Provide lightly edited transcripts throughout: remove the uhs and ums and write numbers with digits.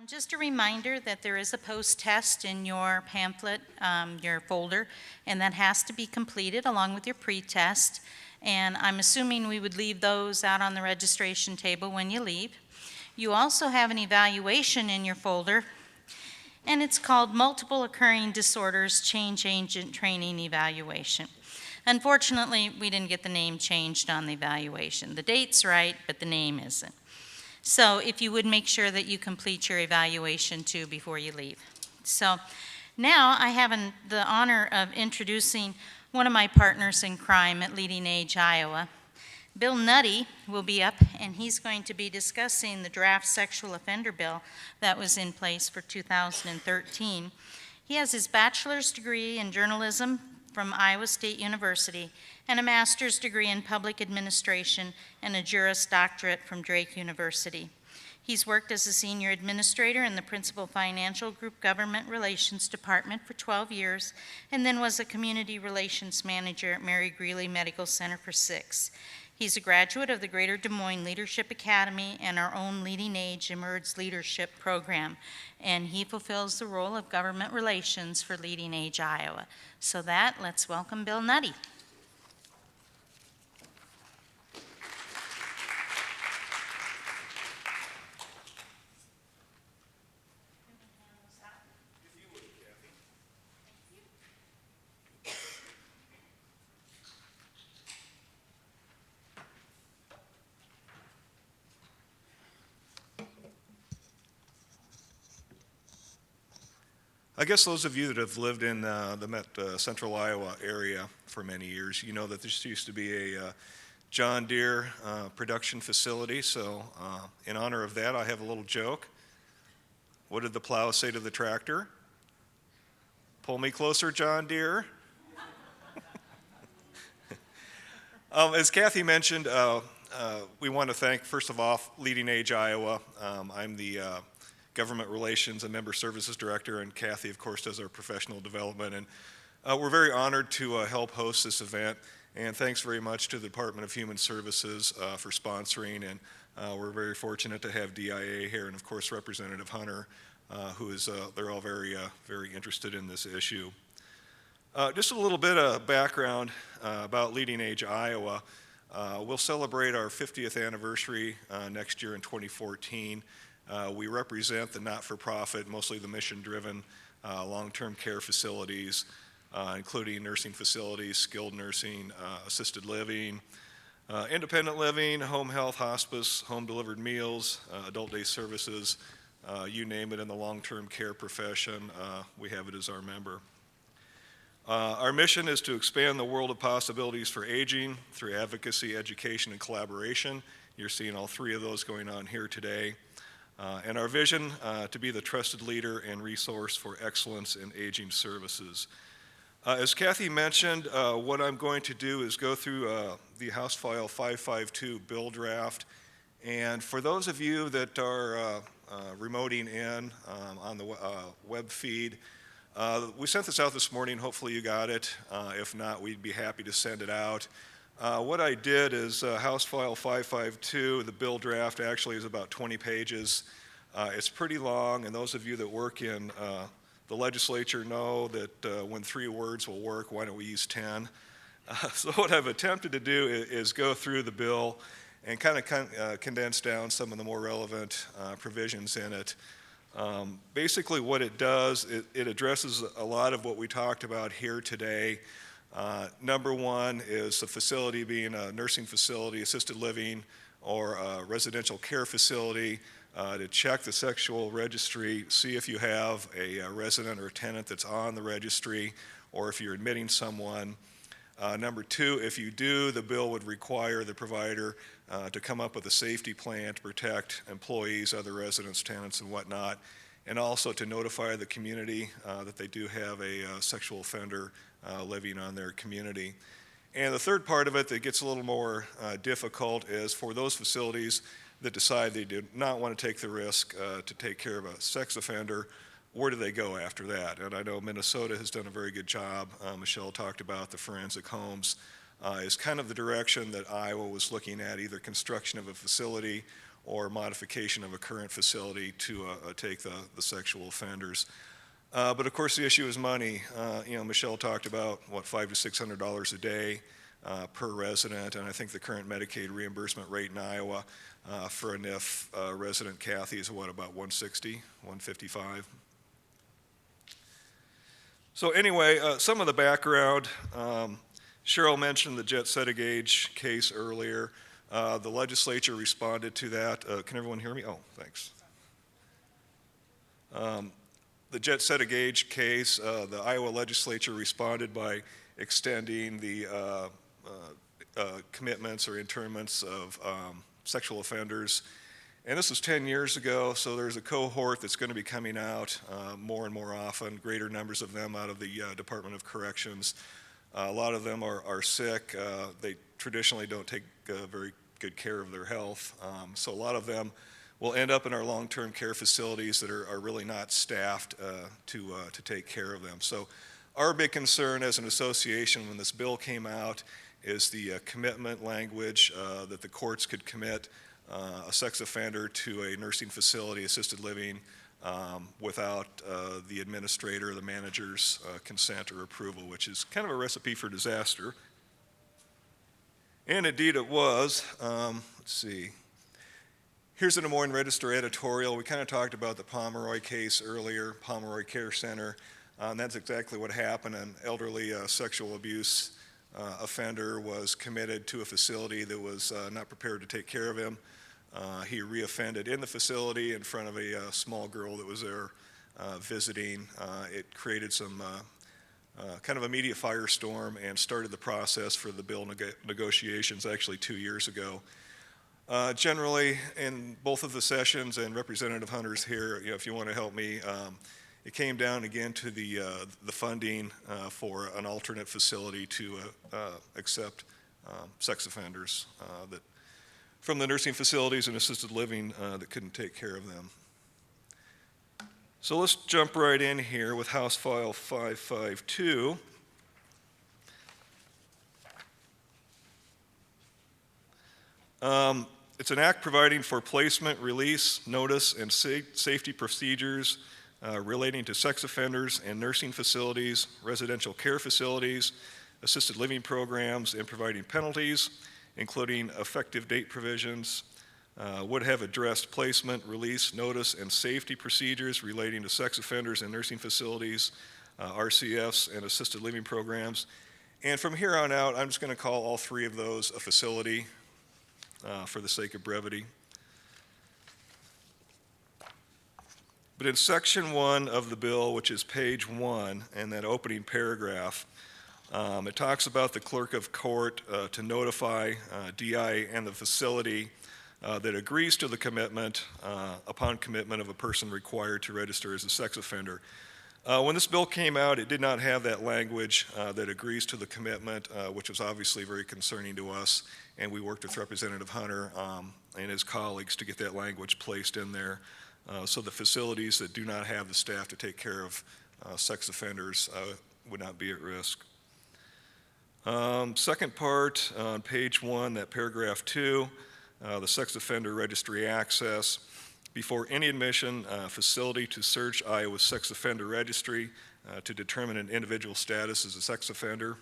Just a reminder that there is a post-test in your pamphlet, your folder, and that has to be completed along with your pre-test. And I'm assuming we would leave those out on the registration table when you leave. You also have an evaluation in your folder, and it's called Multiple Occurring Disorders Change Agent Training Evaluation. Unfortunately, we didn't get the name changed on the evaluation. The date's right, but the name isn't. So if you would make sure that you complete your evaluation too before you leave. So now I have the honor of introducing one of my partners in crime at Leading Age Iowa. Bill Nutty will be up, and he's going to be discussing the draft sexual offender bill that was in place for 2013. He has his bachelor's degree in journalism from Iowa State University and a master's degree in public administration and a Juris Doctorate from Drake University. He's worked as a senior administrator in the Principal Financial Group Government Relations Department for 12 years, and then was a community relations manager at Mary Greeley Medical Center for 6. He's a graduate of the Greater Des Moines Leadership Academy and our own Leading Age Emerge Leadership Program, and he fulfills the role of government relations for Leading Age Iowa. So let's welcome Bill Nutty. I guess those of you that have lived in the central Iowa area for many years, you know that this used to be a John Deere production facility. So in honor of that, I have a little joke. What did the plow say to the tractor? Pull me closer, John Deere. As Kathy mentioned, we want to thank, first of all, Leading Age Iowa. I'm the Government Relations and Member Services Director, and Kathy, of course, does our professional development. And we're very honored to help host this event. And thanks very much to the Department of Human Services for sponsoring. And we're very fortunate to have DIA here, and of course, Representative Hunter, who is, they're all very interested in this issue. Just a little bit of background about Leading Age Iowa. We'll celebrate our 50th anniversary next year in 2014. We represent the not-for-profit, mostly the mission-driven long-term care facilities, including nursing facilities, skilled nursing, assisted living, independent living, home health, hospice, home-delivered meals, adult day services, you name it in the long-term care profession, we have it as our member. Our mission is to expand the world of possibilities for aging through advocacy, education, and collaboration. You're seeing all three of those going on here today. And our vision to be the trusted leader and resource for excellence in aging services. As Kathy mentioned, what I'm going to do is go through the House File 552 bill draft. And for those of you that are remoting in on the web feed, we sent this out this morning. Hopefully you got it. If not, we'd be happy to send it out. What I did is House File 552, the bill draft actually is about 20 pages. It's pretty long, and those of you that work in the legislature know that when 3 words will work, why don't we use 10? So what I've attempted to do is go through the bill and kind of condense down some of the more relevant provisions in it. Basically what it does, it addresses a lot of what we talked about here today. Number one is the facility being a nursing facility, assisted living, or a residential care facility, to check the sexual registry, see if you have a resident or a tenant that's on the registry, or if you're admitting someone. Number two, if you do, the bill would require the provider to come up with a safety plan to protect employees, other residents, tenants, and whatnot, and also to notify the community that they do have a sexual offender living on their community. And the third part of it that gets a little more difficult is for those facilities that decide they do not want to take the risk to take care of a sex offender, where do they go after that? And I know Minnesota has done a very good job. Michelle talked about the forensic homes is kind of the direction that Iowa was looking at, either construction of a facility or modification of a current facility to take the sexual offenders. But of course, the issue is money. Michelle talked about, $500 to $600 a day per resident, and I think the current Medicaid reimbursement rate in Iowa for a NIF resident, Kathy, is about 160, 155? So anyway, some of the background. Cheryl mentioned the Jet Settigage case earlier. The legislature responded to that. Can everyone hear me? Oh, thanks. The Jet Settigage case, the Iowa legislature responded by extending the commitments or internments of sexual offenders. And this was 10 years ago, so there's a cohort that's going to be coming out more and more often, greater numbers of them out of the Department of Corrections. A lot of them are sick. They traditionally don't take very good care of their health. So a lot of them will end up in our long-term care facilities that are really not staffed to take care of them. So our big concern as an association when this bill came out is the commitment language that the courts could commit a sex offender to a nursing facility, assisted living, without the administrator or the manager's consent or approval, which is kind of a recipe for disaster. And indeed it was. Let's see. Here's a Des Moines Register editorial. We kind of talked about the Pomeroy case earlier, Pomeroy Care Center. And that's exactly what happened. An elderly sexual abuse offender was committed to a facility that was not prepared to take care of him. He reoffended in the facility in front of a small girl that was there visiting. It created some kind of a media firestorm and started the process for the bill negotiations actually 2 years ago. Generally, in both of the sessions, and Representative Hunter's here, if you want to help me, it came down again to the funding for an alternate facility to accept sex offenders that from the nursing facilities and assisted living that couldn't take care of them. So let's jump right in here with House File 552. It's an act providing for placement, release, notice, and safety procedures relating to sex offenders and nursing facilities, residential care facilities, assisted living programs, and providing penalties, including effective date provisions, would have addressed placement, release, notice, and safety procedures relating to sex offenders and nursing facilities, RCFs, and assisted living programs. And from here on out, I'm just going to call all three of those a facility for the sake of brevity. But in section 1 of the bill, which is page 1, and that opening paragraph, it talks about the clerk of court to notify DI and the facility that agrees to the commitment upon commitment of a person required to register as a sex offender. When this bill came out, it did not have that language that agrees to the commitment, which was obviously very concerning to us, and we worked with Representative Hunter and his colleagues to get that language placed in there so the facilities that do not have the staff to take care of sex offenders would not be at risk. Second part on page 1, that paragraph 2, the sex offender registry access. Before any admission, facility to search Iowa's sex offender registry to determine an individual status as a sex offender.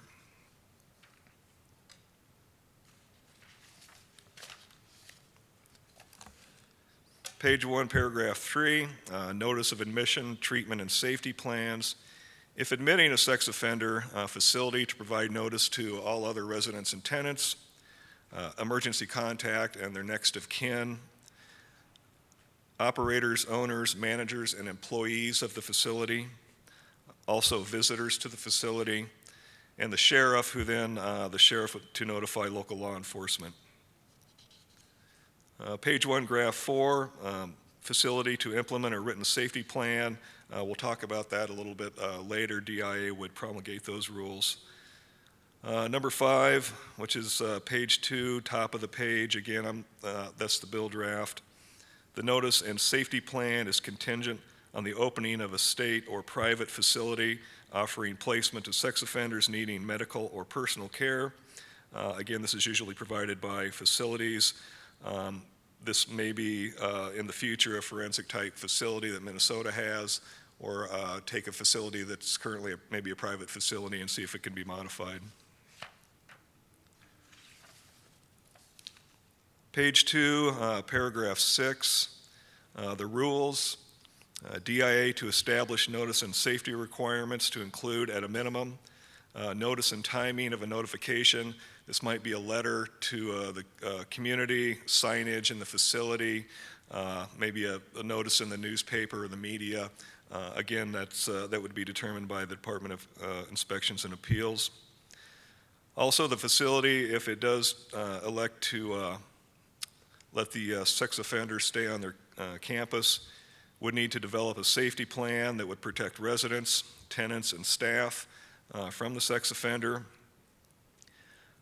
Page 1, paragraph 3, notice of admission, treatment, and safety plans. If admitting a sex offender, facility to provide notice to all other residents and tenants, emergency contact and their next of kin, operators, owners, managers, and employees of the facility, also visitors to the facility, and the sheriff, who then, the sheriff to notify local law enforcement. Page 1, graph 4, facility to implement a written safety plan. We'll talk about that a little bit later. DIA would promulgate those rules. Number 5, which is page 2, top of the page, again, that's the bill draft. The notice and safety plan is contingent on the opening of a state or private facility offering placement to sex offenders needing medical or personal care. Again, this is usually provided by facilities. This may be in the future a forensic type facility that Minnesota has, or take a facility that's currently maybe a private facility and see if it can be modified. Page 2, paragraph 6, the rules. DIA to establish notice and safety requirements to include at a minimum notice and timing of a notification. This might be a letter to the community, signage in the facility, maybe a notice in the newspaper or the media. Again, that would be determined by the Department of Inspections and Appeals. Also, the facility, if it does elect to let the sex offenders stay on their campus, would need to develop a safety plan that would protect residents, tenants, and staff from the sex offender.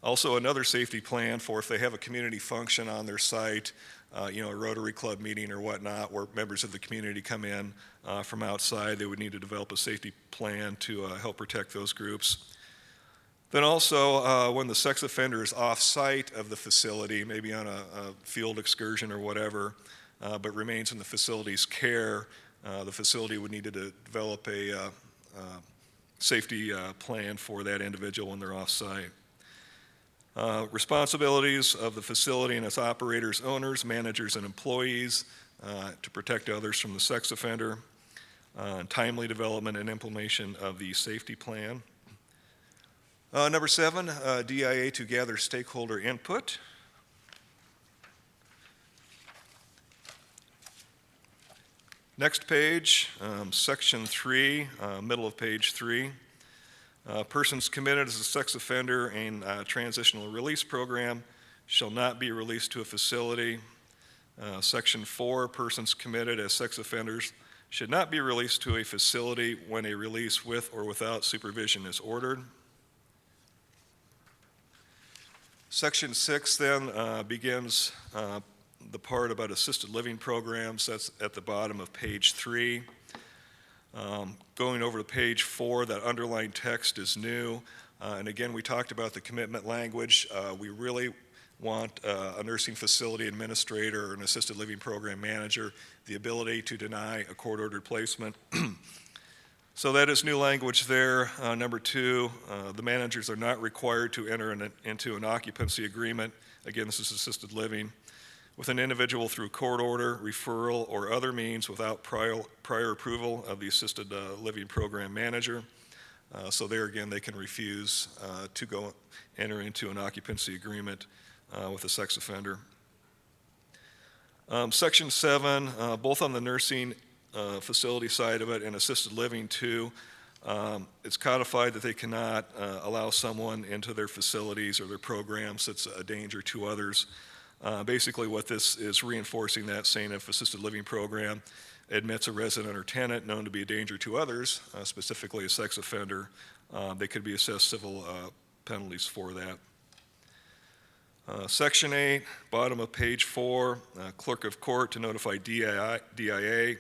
Also, another safety plan for if they have a community function on their site, a Rotary Club meeting or whatnot, where members of the community come in from outside, they would need to develop a safety plan to help protect those groups. Then also, when the sex offender is off-site of the facility, maybe on a field excursion or whatever, but remains in the facility's care, the facility would need to develop a safety plan for that individual when they're off-site. Responsibilities of the facility and its operators, owners, managers, and employees to protect others from the sex offender, timely development and implementation of the safety plan. Number 7, DIA to gather stakeholder input. Next page, section 3, middle of page 3. Persons committed as a sex offender in a transitional release program shall not be released to a facility. Section 4, persons committed as sex offenders should not be released to a facility when a release with or without supervision is ordered. Section 6 then begins the part about assisted living programs. That's at the bottom of page 3. Going over to page 4, that underlined text is new. And again, we talked about the commitment language. We really want a nursing facility administrator or an assisted living program manager the ability to deny a court-ordered placement. So that is new language there. Number 2, the managers are not required to enter into an occupancy agreement. Again, this is assisted living with an individual through court order, referral, or other means without prior approval of the assisted living program manager. So there again, they can refuse to go enter into an occupancy agreement with a sex offender. Section 7, both on the nursing facility side of it and assisted living too, it's codified that they cannot allow someone into their facilities or their programs that's a danger to others. Basically what this is reinforcing that, saying if assisted living program admits a resident or tenant known to be a danger to others, specifically a sex offender, they could be assessed civil penalties for that. Section 8, bottom of page 4, clerk of court to notify DIA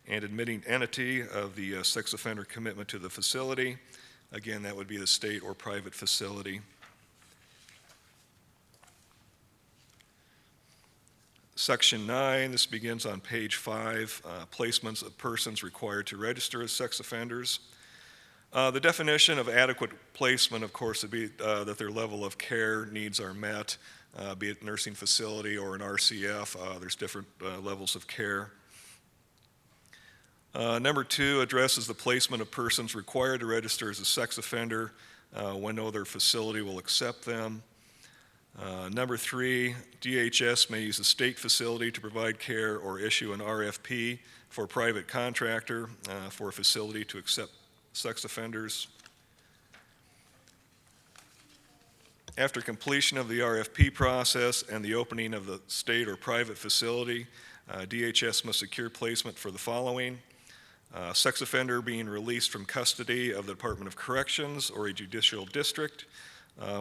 and admitting entity of the sex offender commitment to the facility. Again, that would be the state or private facility. Section 9, this begins on page 5, placements of persons required to register as sex offenders. The definition of adequate placement, of course, would be that their level of care needs are met, be it nursing facility or an RCF. There's different levels of care. Number 2 addresses the placement of persons required to register as a sex offender when no other facility will accept them. Number 3, DHS may use a state facility to provide care or issue an RFP for a private contractor for a facility to accept sex offenders. After completion of the RFP process and the opening of the state or private facility, DHS must secure placement for the following: sex offender being released from custody of the Department of Corrections or a judicial district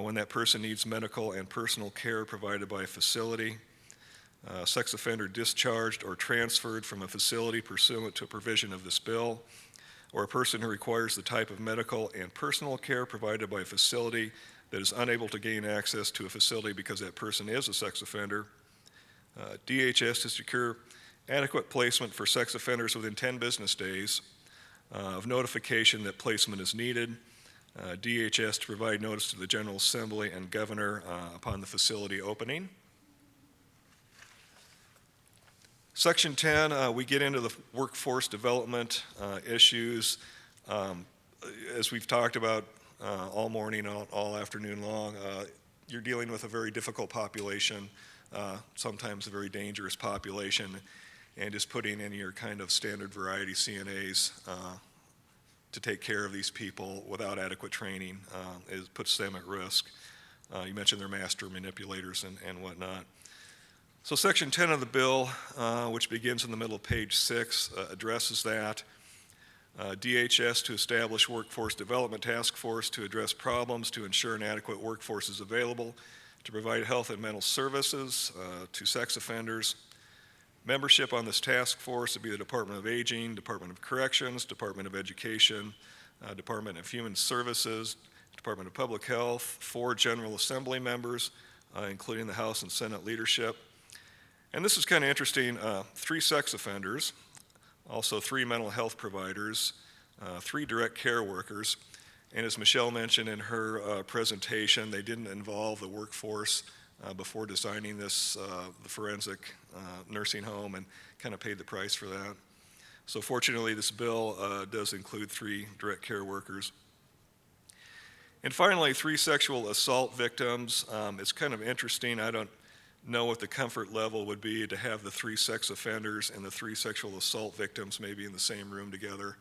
when that person needs medical and personal care provided by a facility. Sex offender discharged or transferred from a facility pursuant to a provision of this bill, or a person who requires the type of medical and personal care provided by a facility that is unable to gain access to a facility because that person is a sex offender. DHS to secure adequate placement for sex offenders within 10 business days of notification that placement is needed. DHS to provide notice to the General Assembly and Governor upon the facility opening. Section 10, we get into the workforce development issues. As we've talked about all morning, all afternoon long, you're dealing with a very difficult population, sometimes a very dangerous population, and just putting in your kind of standard variety CNAs to take care of these people without adequate training puts them at risk. You mentioned they're master manipulators and whatnot. So Section 10 of the bill, which begins in the middle of page 6, addresses that. DHS to establish workforce development task force to address problems to ensure an adequate workforce is available to provide health and mental services to sex offenders. Membership on this task force would be the Department of Aging, Department of Corrections, Department of Education, Department of Human Services, Department of Public Health, 4 General Assembly members, including the House and Senate leadership. And this is kind of interesting, 3 sex offenders, also 3 mental health providers, 3 direct care workers, and as Michelle mentioned in her presentation, they didn't involve the workforce before designing this, the forensic nursing home, and kind of paid the price for that. So fortunately, this bill does include 3 direct care workers. And finally, 3 sexual assault victims. It's kind of interesting. I don't know what the comfort level would be to have the 3 sex offenders and the 3 sexual assault victims maybe in the same room together,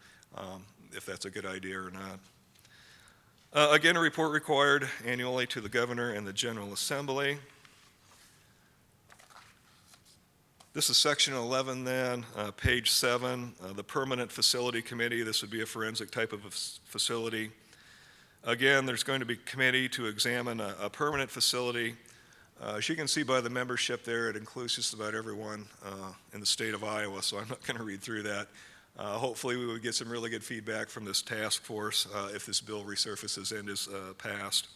if that's a good idea or not. Again, a report required annually to the Governor and the General Assembly. This is section 11 then, page 7, the Permanent Facility Committee. This would be a forensic type of a facility. Again, there's going to be a committee to examine a permanent facility. As you can see by the membership there, it includes just about everyone in the state of Iowa, so I'm not going to read through that. Hopefully we would get some really good feedback from this task force if this bill resurfaces and is passed.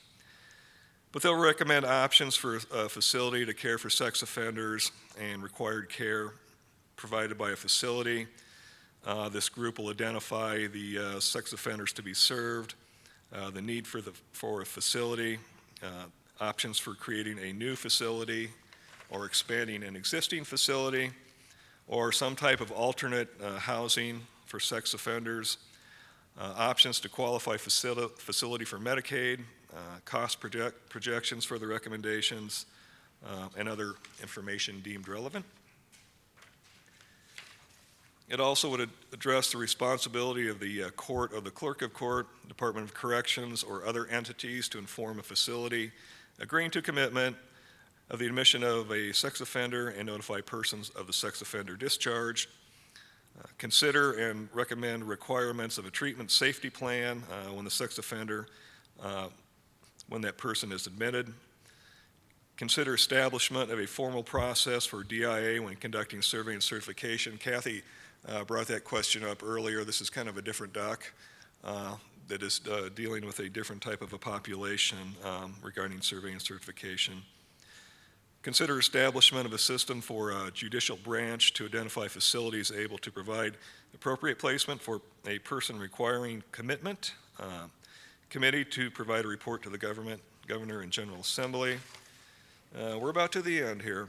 But they'll recommend options for a facility to care for sex offenders and required care provided by a facility. This group will identify the sex offenders to be served, the need for a facility, options for creating a new facility or expanding an existing facility, or some type of alternate housing for sex offenders, options to qualify facility for Medicaid, cost projections for the recommendations, and other information deemed relevant. It also would address the responsibility of the court or the clerk of court, Department of Corrections, or other entities to inform a facility agreeing to commitment of the admission of a sex offender and notify persons of the sex offender discharge. Consider and recommend requirements of a treatment safety plan when the sex offender, when that person is admitted. Consider establishment of a formal process for DIA when conducting survey and certification. Kathy brought that question up earlier. This is kind of a different doc that is dealing with a different type of a population regarding survey and certification. Consider establishment of a system for a judicial branch to identify facilities able to provide appropriate placement for a person requiring commitment. Committee to provide a report to the Governor and General Assembly. We're about to the end here.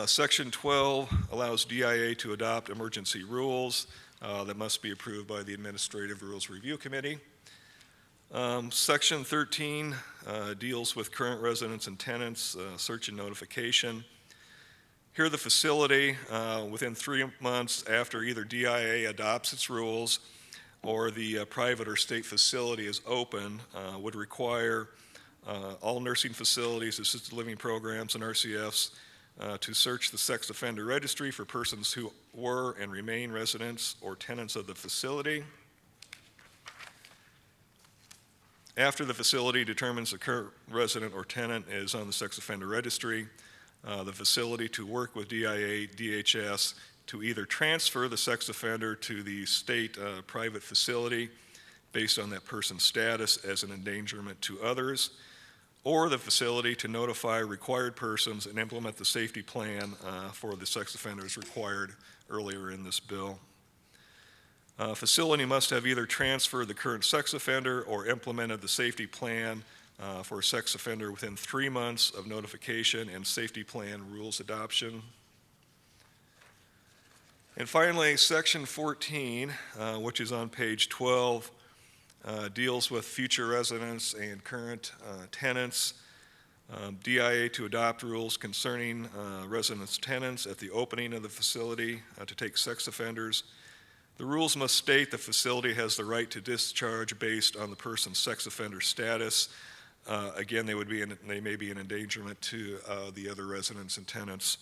Section 12 allows DIA to adopt emergency rules that must be approved by the Administrative Rules Review Committee. Section 13 deals with current residents and tenants, search and notification. Here the facility, within 3 months after either DIA adopts its rules or the private or state facility is open, would require all nursing facilities, assisted living programs, and RCFs to search the sex offender registry for persons who were and remain residents or tenants of the facility. After the facility determines the current resident or tenant is on the sex offender registry, the facility to work with DIA, DHS to either transfer the sex offender to the state private facility based on that person's status as an endangerment to others, or the facility to notify required persons and implement the safety plan for the sex offenders required earlier in this bill. Facility must have either transferred the current sex offender or implemented the safety plan for a sex offender within 3 months of notification and safety plan rules adoption. And finally, Section 14, which is on page 12, deals with future residents and current tenants. DIA to adopt rules concerning residents' tenants at the opening of the facility to take sex offenders. The rules must state the facility has the right to discharge based on the person's sex offender status. Again, they may be an endangerment to the other residents and tenants.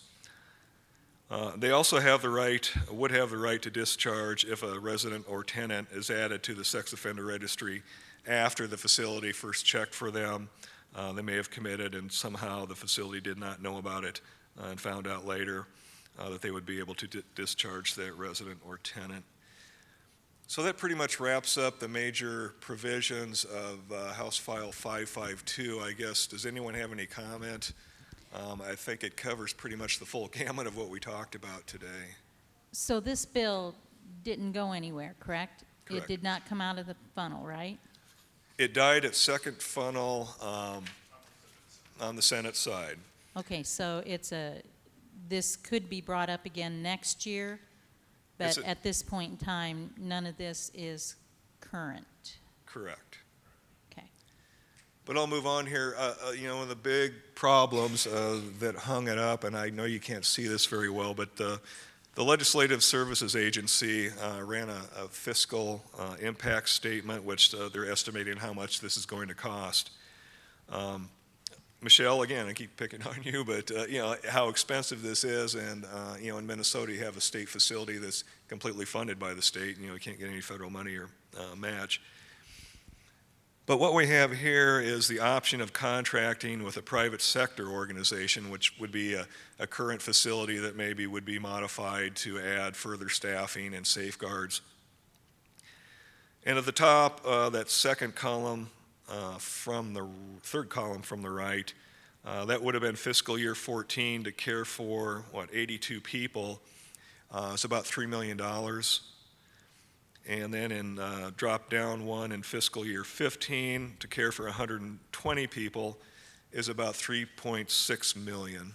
They also would have the right to discharge if a resident or tenant is added to the sex offender registry after the facility first checked for them. They may have committed and somehow the facility did not know about it and found out later that they would be able to discharge that resident or tenant. So that pretty much wraps up the major provisions of House File 552. I guess, does anyone have any comment? I think it covers pretty much the full gamut of what we talked about today. So this bill didn't go anywhere, correct? Correct. It did not come out of the funnel, right? It died at second funnel on the Senate side. Okay, so this could be brought up again next year, but at this point in time, none of this is current. Correct. Okay. But I'll move on here. One of the big problems that hung it up, and I know you can't see this very well, but the Legislative Services Agency ran a fiscal impact statement, which they're estimating how much this is going to cost. Michelle, again, I keep picking on you, but how expensive this is, and in Minnesota you have a state facility that's completely funded by the state, and you can't get any federal money or match. But what we have here is the option of contracting with a private sector organization, which would be a current facility that maybe would be modified to add further staffing and safeguards. And at the top, that second column from the third column from the right, that would have been fiscal year 14 to care for, 82 people. It's about $3 million. And then in drop down one in fiscal year 15 to care for 120 people is about $3.6 million.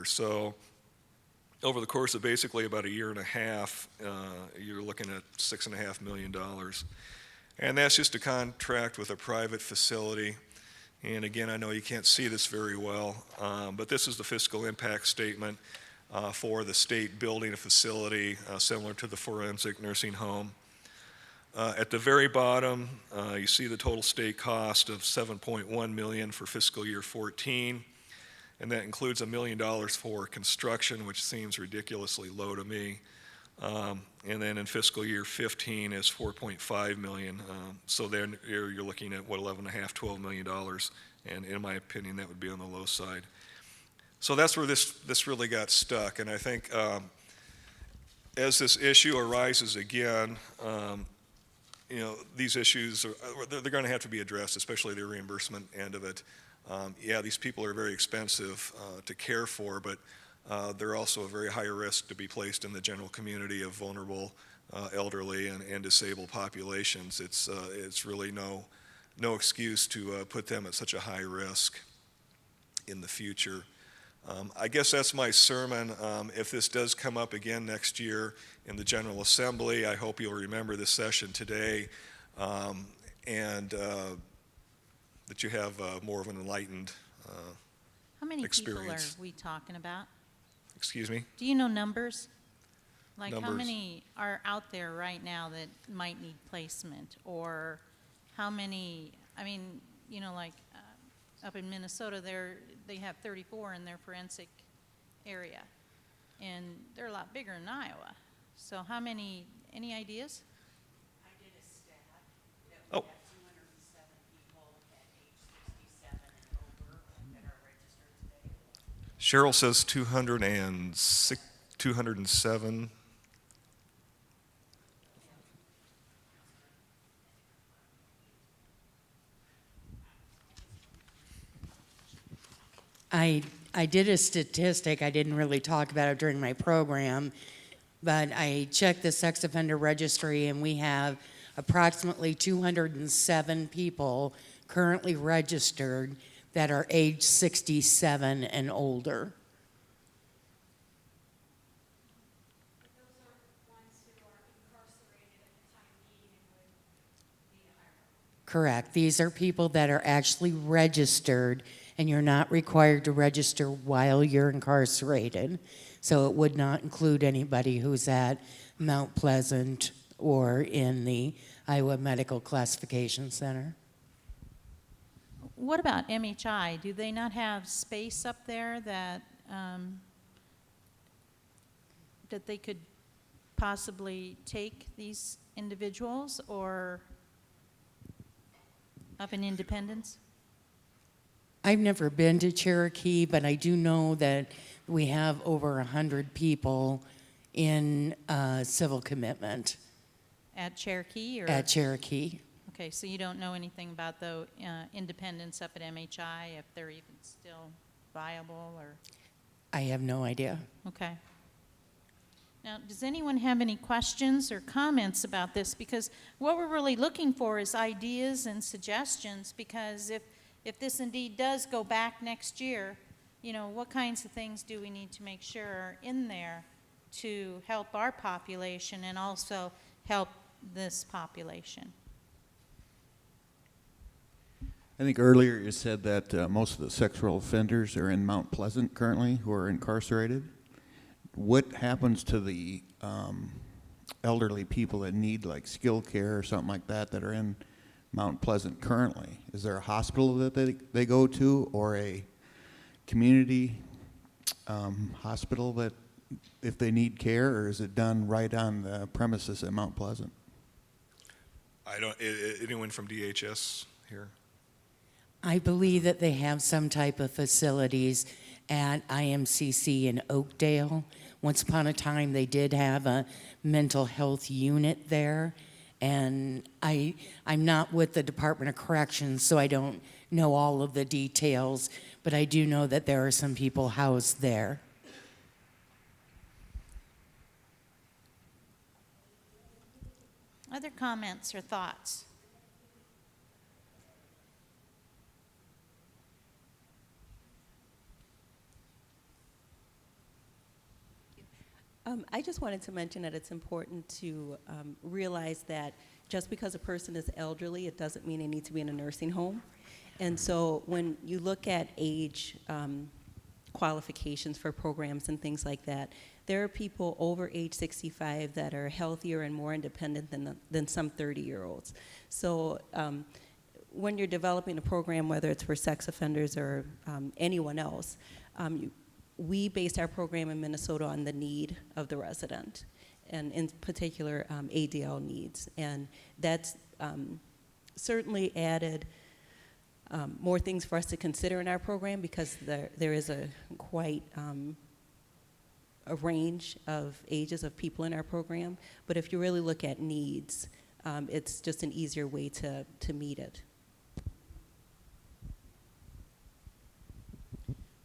So over the course of basically about a year and a half, you're looking at $6.5 million. And that's just a contract with a private facility. And again, I know you can't see this very well, but this is the fiscal impact statement for the state building a facility similar to the forensic nursing home. At the very bottom, you see the total state cost of $7.1 million for fiscal year 14, and that includes $1 million for construction, which seems ridiculously low to me. And then in fiscal year 15 is $4.5 million. So then you're looking at $11.5–12 million, and in my opinion, that would be on the low side. So that's where this really got stuck, and I think as this issue arises again, these issues they're going to have to be addressed, especially the reimbursement end of it. These people are very expensive to care for, but they're also a very high risk to be placed in the general community of vulnerable, elderly, and disabled populations. It's really no excuse to put them at such a high risk in the future. I guess that's my sermon. If this does come up again next year in the General Assembly, I hope you'll remember this session today, and that you have more of an enlightened How many experience. people are we talking about? Excuse me? Do you know numbers? Like how Numbers. many are out there right now that might need placement? Or how many, up in Minnesota, they have 34 in their forensic area. And they're a lot bigger than Iowa. So how many, any ideas? I did a stat that we have 207 people at age 67 and over that are registered today. Cheryl says 207. I did a statistic. I didn't really talk about it during my program, but I checked the sex offender registry, and we have approximately 207 people currently registered that are age 67 and older. Those are ones who are incarcerated at the time being and would need a higher. Correct. These are people that are actually registered, and you're not required to register while you're incarcerated. So it would not include anybody who's at Mount Pleasant or in the Iowa Medical Classification Center. What about MHI? Do they not have space up there that that they could possibly take these individuals, or up in Independence? I've never been to Cherokee, but I do know that we have over 100 people in civil commitment At Cherokee, or? at Cherokee. Okay, so you don't know anything about the independents up at MHI, if they're even still viable, or? I have no idea. Okay. Now, does anyone have any questions or comments about this? Because what we're really looking for is ideas and suggestions, because if this indeed does go back next year, you know, what kinds of things do we need to make sure are in there to help our population and also help this population? I think earlier you said that most of the sexual offenders are in Mount Pleasant currently who are incarcerated. What happens to the elderly people that need like skill care or something like that that are in Mount Pleasant currently? Is there a hospital that they go to, or a community hospital that if they need care, or is it done right on the premises at Mount Pleasant? Anyone from DHS here? I believe that they have some type of facilities at IMCC in Oakdale. Once upon a time, they did have a mental health unit there, and I'm not with the Department of Corrections, so I don't know all of the details, but I do know that there are some people housed there. Other comments or thoughts? I just wanted to mention that it's important to realize that just because a person is elderly, it doesn't mean they need to be in a nursing home. And so when you look at age qualifications for programs and things like that, there are people over age 65 that are healthier and more independent than some 30-year-olds. So when you're developing a program, whether it's for sex offenders or anyone else, we base our program in Minnesota on the need of the resident, and in particular ADL needs. And that's certainly added more things for us to consider in our program, because there is a quite a range of ages of people in our program. But if you really look at needs, it's just an easier way to meet it.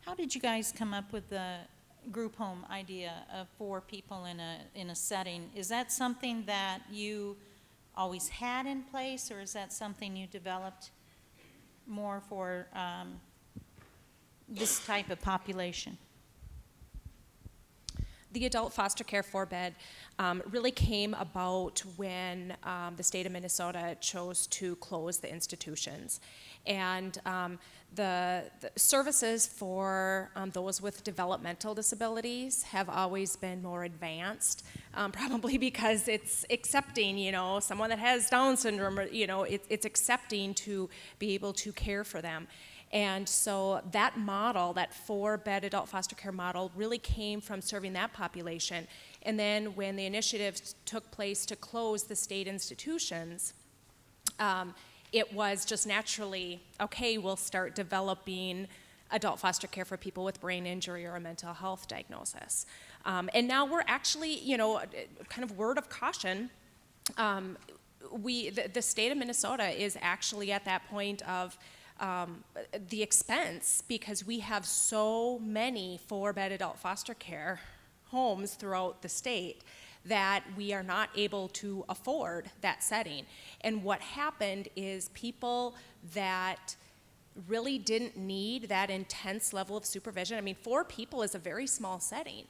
How did you guys come up with the group home idea of 4 people in a setting? Is that something that you always had in place, or is that something you developed more for this type of population? The adult foster care 4-bed really came about when the state of Minnesota chose to close the institutions. And the services for those with developmental disabilities have always been more advanced, probably because it's accepting, you know, someone that has Down syndrome, you know, it's accepting to be able to care for them. And so that model, that 4-bed adult foster care model, really came from serving that population. And then when the initiative took place to close the state institutions, it was just naturally, okay, we'll start developing adult foster care for people with brain injury or a mental health diagnosis. And now we're actually, you know, kind of word of caution, the state of Minnesota is actually at that point of the expense, because we have so many 4-bed adult foster care homes throughout the state that we are not able to afford that setting. And what happened is people that really didn't need that intense level of supervision. I mean, 4 people is a very small setting.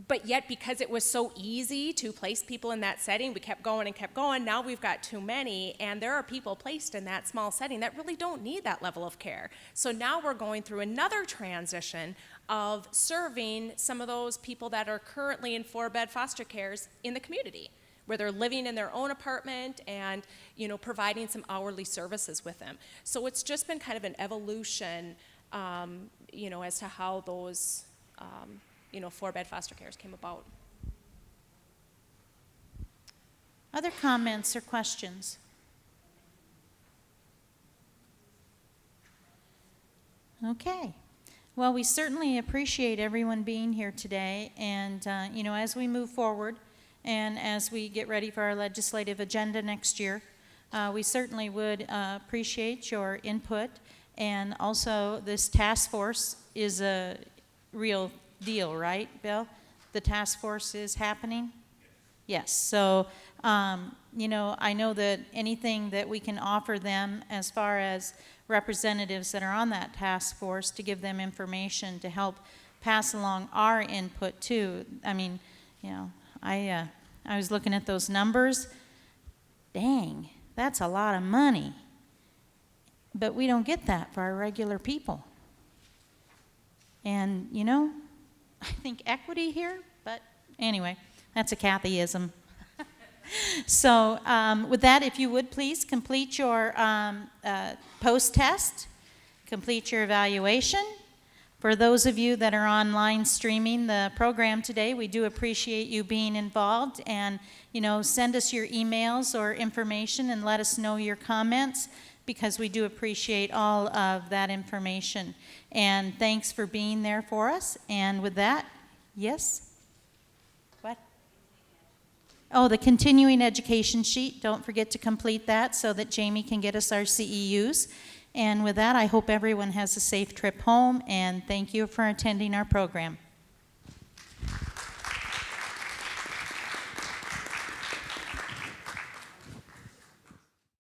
But yet, because it was so easy to place people in that setting, we kept going and kept going. Now we've got too many, and there are people placed in that small setting that really don't need that level of care. So now we're going through another transition of serving some of those people that are currently in 4-bed foster cares in the community, where they're living in their own apartment and, you know, providing some hourly services with them. So it's just been kind of an evolution, you know, as to how those, you know, 4-bed foster cares came about. Other comments or questions? Okay. Well, we certainly appreciate everyone being here today, and you know, as we move forward and as we get ready for our legislative agenda next year, we certainly would appreciate your input. And also, this task force is a real deal, right, Bill? The task force is happening? Yes. So, you know, I know that anything that we can offer them as far as representatives that are on that task force, to give them information to help pass along our input too. I mean, you know, I was looking at those numbers. Dang, that's a lot of money. But we don't get that for our regular people. And, you know, I think equity here, but anyway, that's a Kathyism. So with that, if you would please complete your post-test, complete your evaluation. For those of you that are online streaming the program today, we do appreciate you being involved, and, you know, send us your emails or information and let us know your comments, because we do appreciate all of that information. And thanks for being there for us. And with that, yes? What? Oh, the continuing education sheet. Don't forget to complete that so that Jamie can get us our CEUs. And with that, I hope everyone has a safe trip home, and thank you for attending our program.